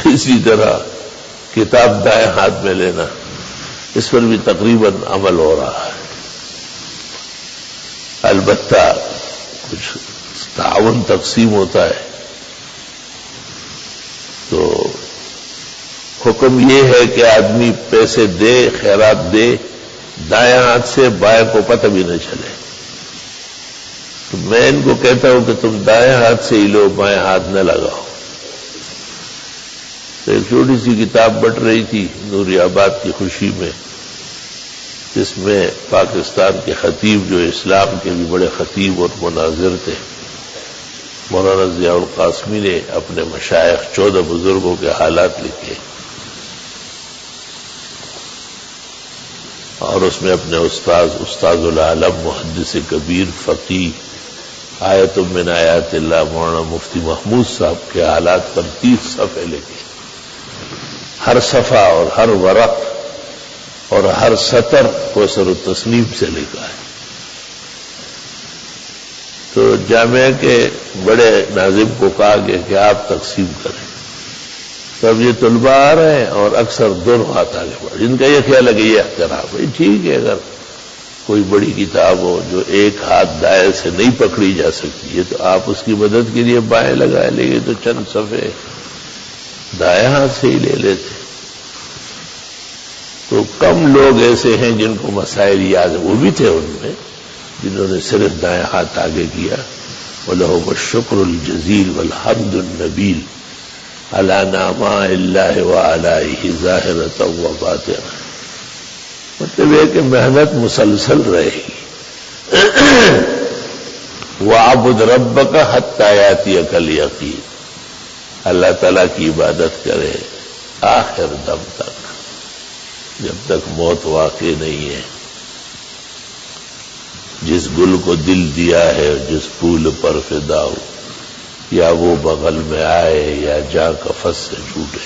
اسی طرح کتاب دائیں ہاتھ میں لینا، اس پر بھی تقریباً عمل ہو رہا ہے۔ البتہ کچھ تعاون تقسیم ہوتا ہے تو حکم یہ ہے کہ آدمی پیسے دے، خیرات دے، دائیں ہاتھ سے، بائیں کو پتہ بھی نہ چلے۔ تو میں ان کو کہتا ہوں کہ تم دائیں ہاتھ سے ہی لو، بائیں ہاتھ نہ لگاؤ۔ تو ایک چھوٹی سی کتاب بٹ رہی تھی نوری آباد کی خوشی میں، جس میں پاکستان کے خطیب جو اسلام کے بھی بڑے خطیب اور مناظر تھے، مولانا ضیاء القاسمی نے اپنے مشائخ 14 بزرگوں کے حالات لکھے، اور اس میں اپنے استاذ العالم محدث کبیر فقیہ آیت من آیات اللہ مولانا مفتی محمود صاحب کے حالات پر 30 صفحے لکھے۔ ہر صفحہ اور ہر ورق اور ہر سطر کو سر و تسلیم سے لکھا ہے۔ تو جامعہ کے بڑے ناظم کو کہا گیا کہ آپ تقسیم کریں۔ تو اب یہ طلباء آ رہے ہیں اور اکثر دونوں ہاتھ آگے بڑھ، جن کا یہ خیال ہے کہ یہ اختراف ہے، ٹھیک ہے، اگر کوئی بڑی کتاب ہو جو ایک ہاتھ دائیں سے نہیں پکڑی جا سکتی ہے تو آپ اس کی مدد کے لیے بائیں لگائے، لیکن تو چند صفحے دائیں ہاتھ سے ہی لے لیتے۔ تو کم لوگ ایسے ہیں جن کو مسائل یاد ہیں، وہ بھی تھے ان میں جنہوں نے صرف دائیں ہاتھ آگے کیا۔ وَلَهُمُ الشُّكْرُ الْجَزِيلُ وَالْحَمْدُ النَّبِيلُ عَلَى نَعْمَاءِ اللَّهِ وَعَلَائِهِ ظَاهِرَةً وَبَاطِنَةً۔ مطلب یہ کہ محنت مسلسل رہے گی۔ وَاعْبُدْ رَبَّكَ حَتَّى يَأْتِيَكَ الْيَقِينُ، اللہ تعالیٰ کی عبادت کرے آخر دم تک، جب تک موت واقع نہیں ہے۔ جس گل کو دل دیا ہے، جس پھول پر فدا ہو، یا وہ بغل میں آئے یا جا کفس سے چھوٹے۔